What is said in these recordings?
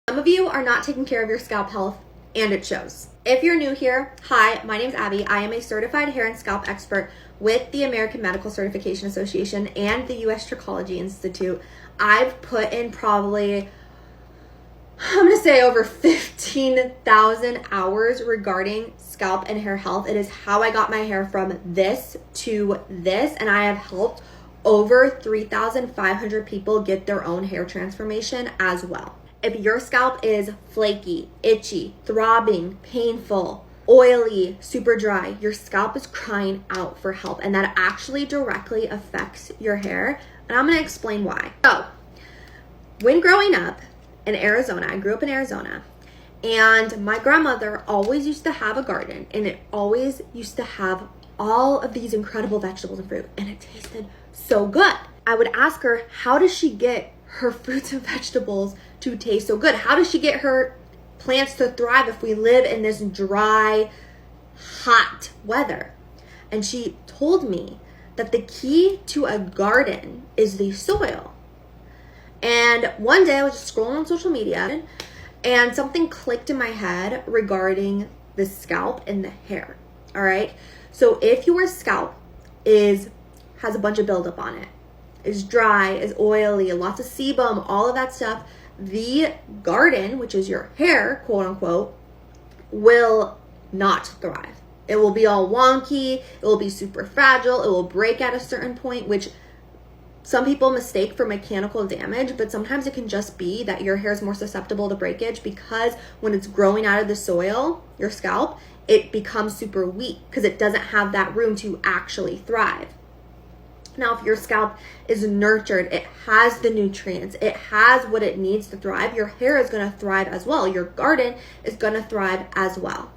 Some of you are not taking care of your scalp health, and it shows. If you're new here, hi, my name's Abby. I am a certified hair and scalp expert with the American Medical Certification Association and the U.S. Trichology Institute. I've put in probably, I'm gonna say over 15,000 hours regarding scalp and hair health. It is how I got my hair from this to this, and I have helped over 3,500 people get their own hair transformation as well. If your scalp is flaky, itchy, throbbing, painful, oily, super dry, your scalp is crying out for help, and that actually directly affects your hair. And I'm gonna explain why. So, when growing up in Arizona, I grew up in Arizona, and my grandmother always used to have a garden, and it always used to have all of these incredible vegetables and fruit, and it tasted so good. I would ask her, how does she get her fruits and vegetables to taste so good? How does she get her plants to thrive if we live in this dry, hot weather? And she told me that the key to a garden is the soil. And one day I was just scrolling on social media and something clicked in my head regarding the scalp and the hair. All right. So if your scalp has a bunch of buildup on it, is dry, is oily, lots of sebum, all of that stuff, the garden, which is your hair, quote unquote, will not thrive. It will be all wonky, it will be super fragile, it will break at a certain point, which some people mistake for mechanical damage, but sometimes it can just be that your hair is more susceptible to breakage because when it's growing out of the soil, your scalp, it becomes super weak because it doesn't have that room to actually thrive. Now, if your scalp is nurtured, it has the nutrients, it has what it needs to thrive, your hair is going to thrive as well. Your garden is going to thrive as well.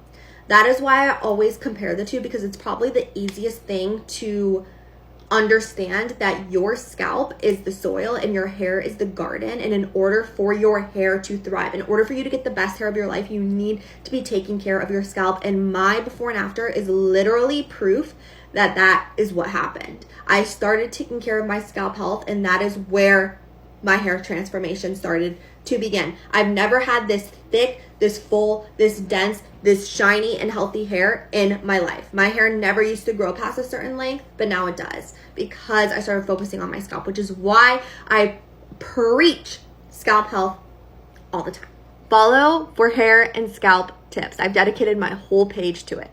That is why I always compare the two, because it's probably the easiest thing to understand that your scalp is the soil and your hair is the garden. And in order for your hair to thrive, in order for you to get the best hair of your life, you need to be taking care of your scalp. And my before and after is literally proof that that is what happened. I started taking care of my scalp health, and that is where my hair transformation started to begin. I've never had this thick, this full, this dense, this shiny and healthy hair in my life. My hair never used to grow past a certain length, but now it does because I started focusing on my scalp, which is why I preach scalp health all the time. Follow for hair and scalp tips. I've dedicated my whole page to it.